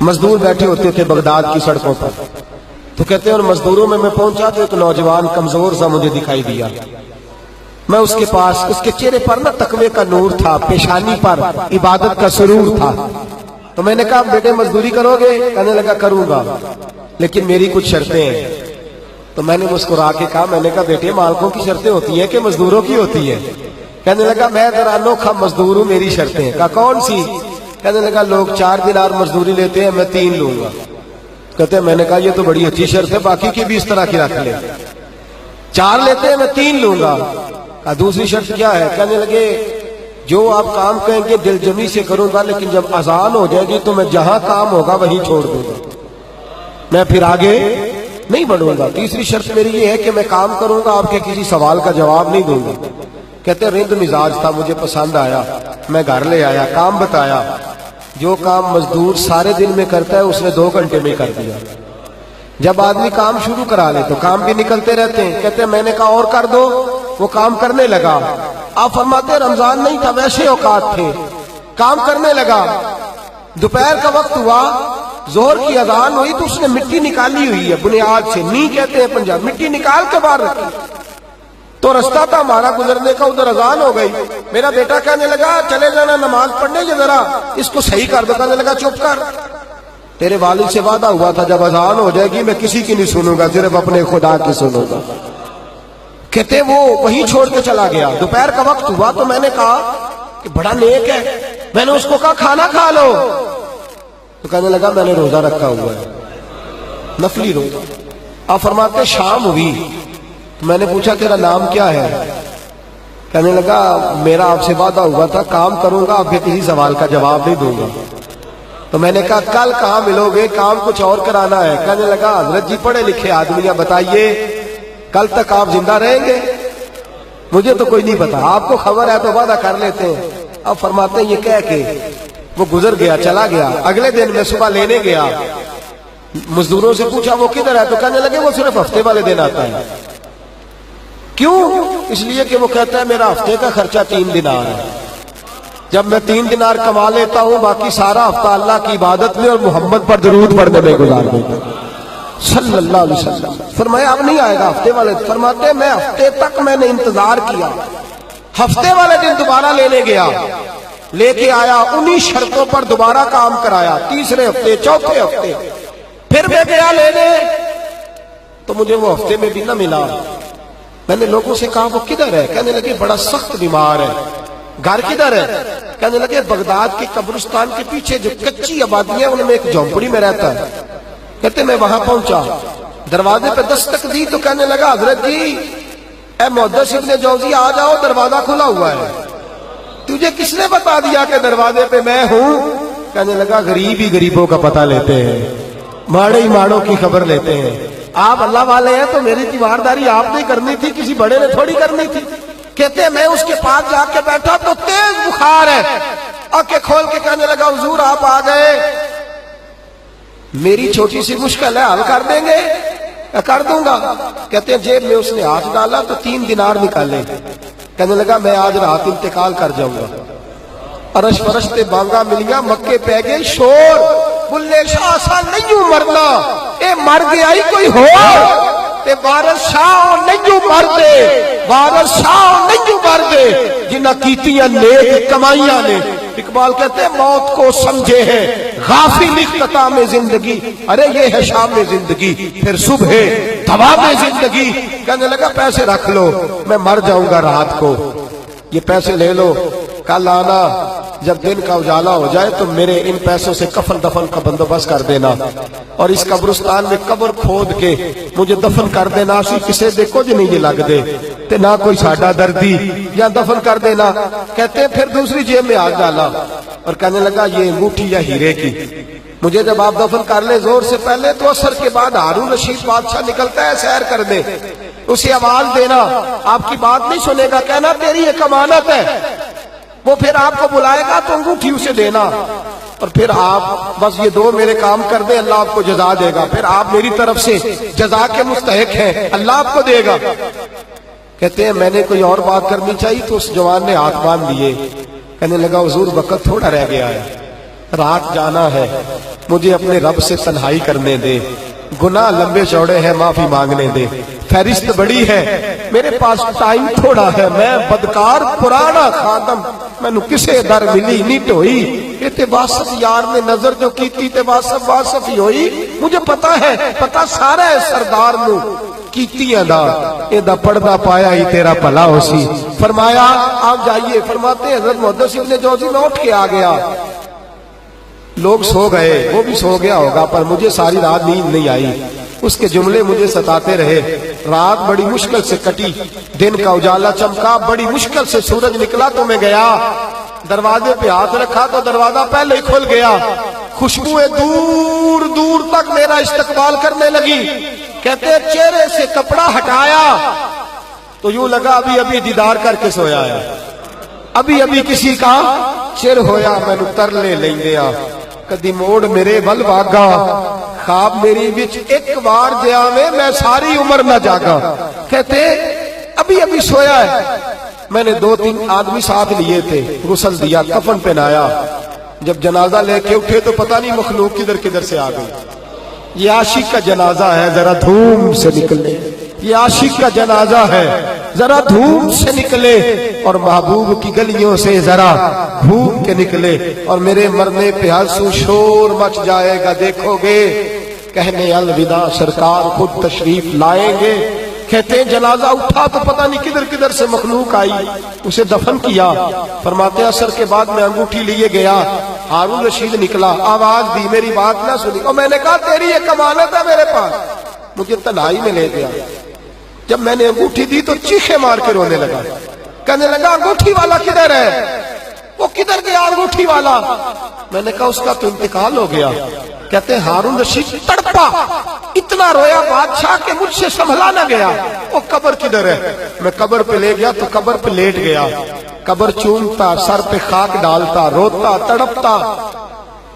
مزدور بیٹھے ہوتے تھے بغداد کی سڑکوں پر، تو کہتے ہیں اور مزدوروں میں پہنچا تو ایک نوجوان کمزور سا مجھے دکھائی دیا. میں اس کے پاس، اس کے چہرے پر نا تقوی کا نور تھا، پیشانی پر عبادت کا سرور تھا. تو میں نے کہا بیٹے مزدوری کرو گے؟ کہنے لگا کروں گا لیکن میری کچھ شرطیں ہیں. تو میں نے مسکرا کے کہا، میں نے کہا بیٹے مالکوں کی شرطیں ہوتی ہیں کہ مزدوروں کی ہوتی ہے؟ کہنے لگا میں ذرا انوکھا مزدور ہوں، میری شرطیں. کہا کون سی؟ کہنے لگا لوگ 4 دینار مزدوری لیتے ہیں، میں 3 لوں گا. کہتے ہیں میں نے کہا یہ تو بڑی اچھی شرط ہے، باقی کی بھی اس طرح کی رکھ لے. 4 لیتے ہیں، میں 3 لوں گا. کہا دوسری شرط کیا ہے؟ کہنے لگے جو آپ کام کہیں گے دل جمی سے کروں گا، لیکن جب اذان ہو جائے گی تو میں جہاں کام ہوگا وہیں چھوڑ دوں گا، میں پھر آگے نہیں بڑھوں گا. تیسری شرط میری یہ ہے کہ میں کام کروں گا، آپ کے کسی سوال کا جواب نہیں دوں گا. کہتے ہیں رند مزاج تھا، مجھے پسند آیا، میں گھر لے آیا، کام بتایا. جو کام مزدور سارے دن میں کرتا ہے اس نے 2 گھنٹے میں کر دیا. جب آدمی کام شروع کرا لے تو کام بھی نکلتے رہتے ہیں. کہتے ہیں میں نے کہا اور کر دو، وہ کام کرنے لگا. آپ فرماتے رمضان نہیں تھا، ویسے اوقات تھے، کام کرنے لگا. دوپہر کا وقت ہوا، ظہر کی اذان ہوئی تو اس نے مٹی نکالی ہوئی ہے بنیاد سے، نی کہتے ہیں پنجاب، مٹی نکال کے باہر رکھی. تو رستہ تھا ہمارا گزرنے کا، ادھر اذان ہو گئی. میرا بیٹا کہنے لگا چلے جانا نماز پڑھنے، یہ ذرا اس کو صحیح کر دو. کہنے لگا چپ کر، تیرے والد سے وعدہ ہوا تھا جب اذان ہو جائے گی میں کسی کی نہیں سنوں گا، صرف اپنے خدا کی سنوں گا. کہتے وہ وہیں چھوڑ کے چلا گیا. دوپہر کا وقت ہوا تو میں نے کہا کہ بڑا نیک ہے، میں نے اس کو کہا کھانا کھا لو. تو کہنے لگا میں نے روزہ رکھا ہوا ہے، نفلی روزہ. آپ فرماتے شام ہوئی تو میں نے پوچھا تیرا نام کیا ہے؟ کہنے لگا میرا آپ سے وعدہ ہوا تھا کام کروں گا، آپ کے کسی سوال کا جواب نہیں دوں گا. تو میں نے کہا کل کہاں ملو گے، کام کچھ اور کرانا ہے. کہنے لگا حضرت جی پڑھے لکھے آدمی ہیں، بتائیے کل تک آپ زندہ رہیں گے؟ مجھے تو کوئی نہیں پتا، آپ کو خبر ہے تو وعدہ کر لیتے ہیں. اب فرماتے ہیں یہ کہہ کے وہ گزر گیا، چلا گیا. اگلے دن میں صبح لینے گیا، مزدوروں سے پوچھا وہ کدھر ہے؟ تو کہنے لگے وہ صرف ہفتے والے دن آتا ہے. کیوں؟ اس لیے کہ وہ کہتا ہے میرا ہفتے کا خرچہ 3 دینار ہے، جب میں 3 دینار کما لیتا ہوں باقی سارا ہفتہ اللہ کی عبادت میں اور محمد پر درود پڑھنے میں گزار دیتا ہوں صلی اللہ علیہ وسلم. فرمایا اب نہیں آئے گا ہفتے والے. فرماتے میں ہفتے تک میں نے انتظار کیا، ہفتے والے دن دوبارہ لینے گیا، لے کے آیا، انہی شرطوں پر دوبارہ کام کرایا. تیسرے ہفتے، چوتھے ہفتے پھر میں گیا لینے تو مجھے وہ ہفتے میں بھی نہ ملا. میں نے لوگوں سے کہا وہ کدھر ہے؟ کہنے لگے بڑا سخت بیمار ہے. گھر کدھر ہے؟ کہنے لگے بغداد کے قبرستان کے پیچھے جو کچی آبادی ہے ان میں ایک جھونپڑی میں رہتا ہے. کہتے میں وہاں پہنچا، دروازے پہ دستک دی تو کہنے لگا حضرت جی اے محدث ابن جوزی آ جاؤ، دروازہ کھلا ہوا ہے. تجھے کس نے بتا دیا کہ دروازے پہ میں ہوں؟ کہنے لگا غریب ہی غریبوں کا پتہ لیتے ہیں، ماڑے ہی ماڑوں کی خبر لیتے ہیں. آپ اللہ والے ہیں تو میری تیمارداری آپ نے کرنی تھی، کسی بڑے نے تھوڑی کرنی تھی. کہتے میں اس کے پاس جا کے بیٹھا تو تیز بخار ہے. آنکھیں کھول کے کہنے لگا حضور آپ آ گئے، میری چھوٹی سی مشکل ہے، حل کر دیں گے؟ کر دوں گا. کہتے ہیں جیب میں اس نے ہاتھ ڈالا تو 3 دینار نکالے. کہنے لگا میں آج رات انتقال کر جاؤں گا. عرش فرش تے بانگا ملیا، مکے پہ گئے شور، بلے شاہ سا نہیں مرنا، اے مر گیا ہی کوئی ہو، تے وارث شاہ نہیں مر دے، وارث شاہ نہیں مر دے جنہ کیتیاں نیک کمائیاں نے. اقبال کہتے ہیں موت کو سمجھے ہیں غافل اختتام زندگی، ارے یہ ہے شام زندگی پھر صبح دوام زندگی. کہنے لگا پیسے رکھ لو، میں مر جاؤں گا رات کو، یہ پیسے لے لو، کل آنا جب دن کا اجالا ہو جائے تو میرے ان پیسوں سے کفن دفن کا بندوبست کر دینا، اور اس قبرستان میں قبر کھود کے مجھے دفن کر دینا. اسی کسے دیکھو جو نہیں یہ لگ دے تے نہ کوئی ساڈا دردی، یا دفن کر دینا. کہتے ہیں پھر دوسری جیب میں ہاتھ ڈالا اور کہنے لگا یہ انگوٹھی یا ہیرے کی، مجھے جب آپ دفن کر لیں زور سے پہلے تو اثر کے بعد ہارون رشید بادشاہ نکلتا ہے سیر کر دے، اسے آواز دینا، آپ کی بات نہیں سنے گا، کہنا تیری ایک امانت ہے. وہ پھر آپ کو بلائے گا تو انگوٹھی اسے دینا، اور پھر آپ بس یہ 2 میرے کام کر دیں، اللہ آپ کو جزا دے گا. پھر آپ میری طرف سے جزا کے مستحق ہیں، اللہ آپ کو دے گا. کہتے ہیں میں نے کوئی اور بات کرنی چاہیے تو اس جوان نے ہاتھ باندھ لیے. کہنے لگا حضور وقت تھوڑا رہ گیا ہے، رات جانا ہے، مجھے اپنے رب سے تنہائی کرنے دے، گناہ لمبے چوڑے ہیں معافی مانگنے دے، فہرست بڑی ہے میرے پاس ٹائم تھوڑا ہے، میں بدکار پرانا خادم، مینو کسے در ملی نہیں ٹوئی، یہ تے واسف یار نے نظر جو کیتی تے واسف ہی ہوئی، مجھے پتا ہے، پتا سارا ہے سردار نو کیتیاں دا، اے دا پردہ پایا ہی تیرا بھلا ہو سی۔ فرمایا آپ جائیے، فرماتے ہیں حضرت محدث ابن جوزی میں اٹھ کے آ گیا، لوگ سو گئے، وہ بھی سو گیا ہوگا، پر مجھے ساری رات نیند نہیں آئی، اس کے جملے مجھے ستاتے رہے، رات بڑی مشکل سے کٹی، دن کا اجالا چمکا، بڑی مشکل سے سورج نکلا تو میں گیا، دروازے پہ ہاتھ رکھا تو دروازہ پہلے ہی کھل گیا، خوشبوئیں دور دور تک میرا استقبال کرنے لگی، کہتے ہیں چہرے سے کپڑا ہٹایا تو یوں لگا ابھی ابھی دیدار کر کے سویا ہے، ابھی ابھی کسی کا چر ہویا، میں نتر لے لیں گیا، کدی موڑ میرے ول واگا، خواب میری وچ ایک بار جاوے میں ساری عمر نہ جاگا، کہتے ابھی ابھی سویا ہے، میں نے 2-3 آدمی ساتھ لیے تھے، غسل دیا، کفن پہنایا، جب جنازہ لے کے اٹھے تو پتہ نہیں مخلوق کدھر کدھر سے آ گئی، یہ عاشق کا جنازہ ہے ذرا دھوم سے نکلے، یہ عاشق کا جنازہ ہے ذرا دھوم سے نکلے، اور محبوب کی گلیوں سے ذرا گھوم کے نکلے، اور میرے مرنے پہ ہنسو شور مچ جائے گا، دیکھو گے کہنے الوداع سرکار خود تشریف لائیں گے، کہتے ہیں جنازہ اٹھا تو پتہ نہیں کدھر کدھر سے مخلوق آئی، اسے دفن کیا، فرماتے ہیں عصر کے بعد میں انگوٹھی لیے گیا، ہارون رشید نکلا، آواز دی، میری بات نہ سنی، اور میں نے کہا تیری ایک امانت ہے میرے پاس، مجھے تنہائی میں لے گیا، جب میں نے انگوٹھی دی تو چیخے مار کے رونے لگا، کہنے لگا انگوٹھی والا کدھر ہے، وہ کدھر گیا انگوٹھی والا، میں نے کہا اس کا تو انتقال ہو گیا، کہتے ہیں ہارون رشید تڑپا، اتنا رویا بادشاہ کہ مجھ سے سنبھلا نہ گیا، وہ قبر کدھر ہے، میں قبر پہ لے گیا تو قبر پہ لیٹ گیا، قبر چومتا، سر پہ خاک ڈالتا، روتا، تڑپتا،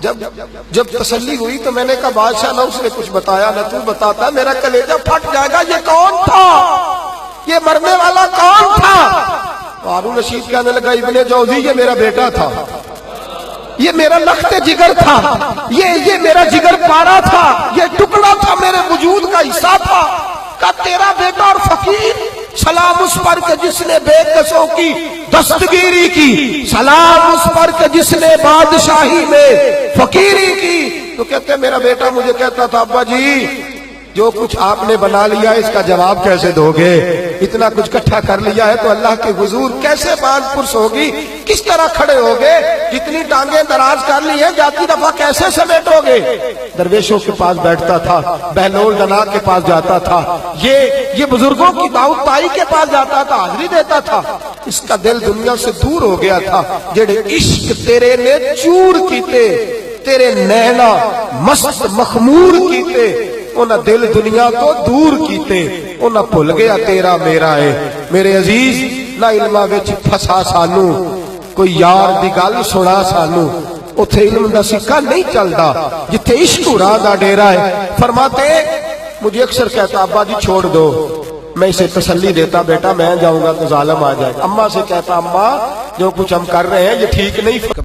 جب تسلی ہوئی تو میں نے کہا بادشاہ نہ اس نے کچھ بتایا نہ تو بتاتا، میرا کلیجہ پھٹ جائے گا، یہ کون تھا، یہ مرنے والا کون تھا، ہارون رشید کہنے لگا ابن جوزی یہ میرا بیٹا تھا، یہ میرا لخت جگر تھا، یہ میرا جگر پارا تھا، یہ ٹکڑا تھا میرے وجود کا حصہ تھا، کہ تیرا بیٹا اور فقیر، سلام اس پر کہ جس نے بے کسوں کی دستگیری کی، سلام اس پر کہ جس نے بادشاہی میں فقیری کی، تو کہتے ہیں میرا بیٹا مجھے کہتا تھا ابا جی جو کچھ آپ نے بنا لیا اس کا جواب کیسے دو گے، اتنا کچھ کٹھا کر لیا ہے تو اللہ کے حضور کیسے باندھ پرس ہوگی، کس طرح کھڑے ہوگے، جتنی ٹانگیں دراز کر لی ہیں جاتی دفعہ کیسے سمیٹو گے، درویشوں کے پاس بیٹھتا تھا، بہلول دنا کے پاس جاتا تھا، یہ بزرگوں کی دعوت تائی کے پاس جاتا تھا، حاضری دیتا تھا، اس کا دل دنیا سے دور ہو گیا تھا، جڑے عشق تیرے نے چور کیتے، تیرے نینا مست مخمور کیتے، انہاں دل دنیا تو دور کیتے، انہاں بھول گیا تیرا میرا ہے، میرے عزیز نہ علماء وچ پھسا سانو، کوئی یار دی گل سنا سانو، اتھے علم دا سکہ نہیں چلدا، جتھے عشق راہ دا ڈیرا ہے، فرماتے مجھے اکثر کہتا ابا جی چھوڑ دو، میں اسے تسلی دیتا بیٹا میں جاؤں گا تو ظالم آ جائے گا، اماں سے کہتا اماں جو کچھ ہم کر رہے ہیں یہ ٹھیک نہیں،